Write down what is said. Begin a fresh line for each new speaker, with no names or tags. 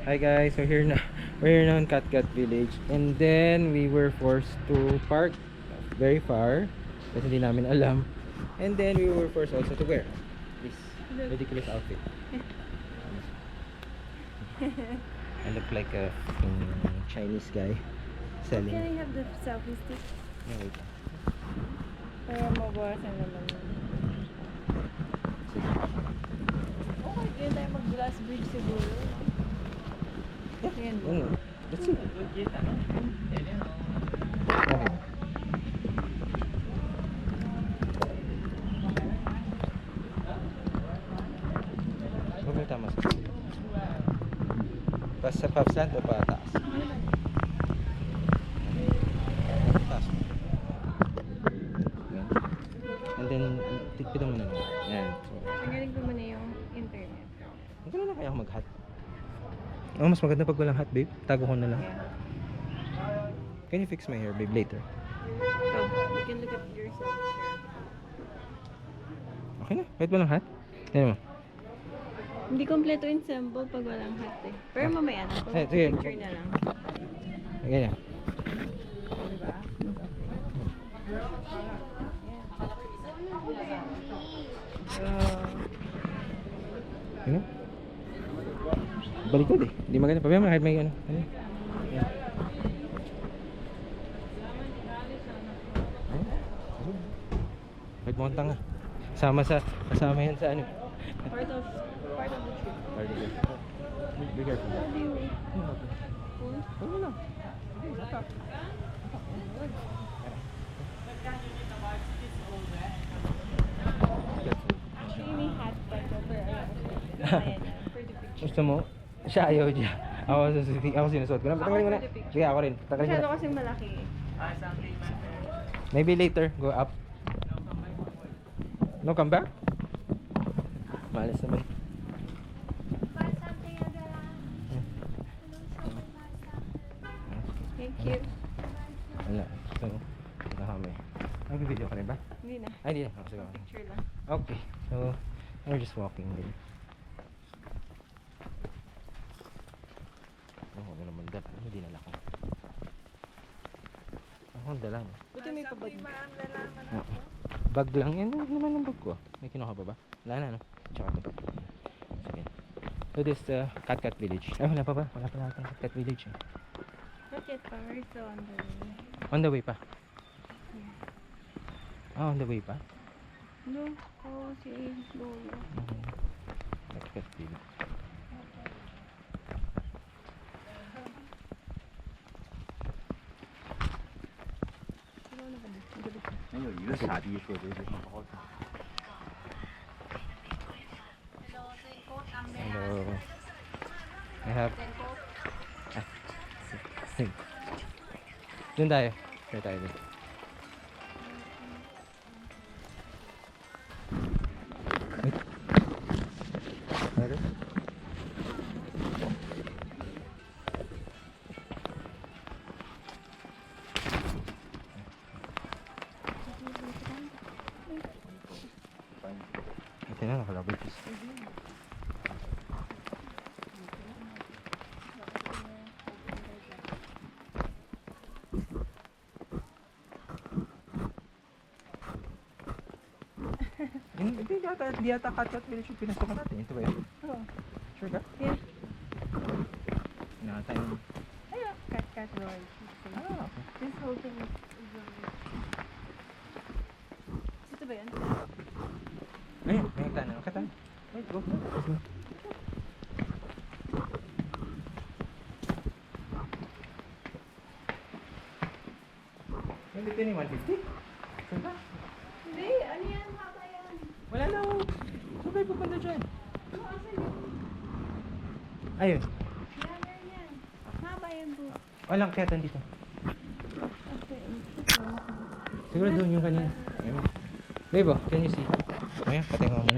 Hi guys, so here na we're here now in Katkat Village, and then we were forced to park very far kasi hindi namin alam, and then we were forced also to wear this ridiculous outfit. I look like a fucking Chinese guy selling.
Can I have the selfie stick?
Yeah, wait.
Para mabawasan naman yun. Okay, ganyan tayo mag-glass bridge siguro. Ayan ba?
Let's see. Okay. Huwag mo tama sa sa papslant o pataas? Pataas. Yan. And then, tigpitan mo na lang. Yan. So,
Magaling ko muna yung internet.
hindi na kaya ako mag-hat. Oh, mas maganda pag walang hat, babe. Tago ko na lang.
Yeah.
Can you fix my hair, babe, later?
So, you can look at yourself here.
Okay na, kahit walang hat. Tignan mo.
Hindi kompleto ensemble pag walang hat eh. Pero mamaya na, pag
Sige.
picture na lang.
Ganyan.
Diba?
Ano? Balikod eh. Hindi maganda. Pabayaan mo kahit may ano. Ano? Yan. Ayun. Kahit mukhang tanga. Kasama yan sa ano.
Part of the trip.
Party good. Be careful.
How do you pull?
Huwag mo lang.
Actually, may hat pa ito, pero ayaw ko. Ayan na, for the picture.
Gusto mo? Siya ayaw dyan. Ako sinusuot ko na. Patanggalin mo na. Sige, ako rin. Patanggalin ko
Masyado
na.
kasing malaki eh.
Maybe later, go up. No, come back? Malas naman.
Thank you.
Wala. So, ito kami. Nag-video ka rin ba?
Hindi na.
Ay, hindi na. Oh, sige.
Picture lang.
Okay. So, we're just walking din. Oh, ano naman dala? Ano dinala ko? Ako ang dala mo.
Buti may pabag.
Oo. Bag lang. Yan naman ang bag ko. May kinuha pa ba? Wala na, no? Tsaka ito. Sige. So, this Katkat Village. Ay, wala pa ba? Wala pa natin Katkat Village eh.
Not yet pa. We're still on the way.
On the way pa? Ah, on the way pa?
No, ko si Lolo.
Katkat Village.
能有一个傻逼说这是好好看。
Hello. I have... Sige. Doon tayo. Doon tayo doon. Wait. Ano? Ito na, nakalabay ko. Hindi yata Katkat Village yung pinasukan natin. Ito ba yun?
Oo.
Sure ka?
Yeah.
Nakatay mo.
Ayun. Cat Roy.
Ah, okay.
This whole thing is ito ba yan?
Ayun, may nagtanong. Katan. Wait, go. Let's go. Yung dito ni 150? Sure ka?
Hindi, ano yan? Haba yan.
Wala na ako. Saan tayo pupunta dyan?
Ano asan yun?
Ayun.
Yan yan. Haba yan po.
Walang katan dito.
Okay.
Siguro doon yung kanina. Ayun. Babe, oh, can you see? Ayan, patay ko muna.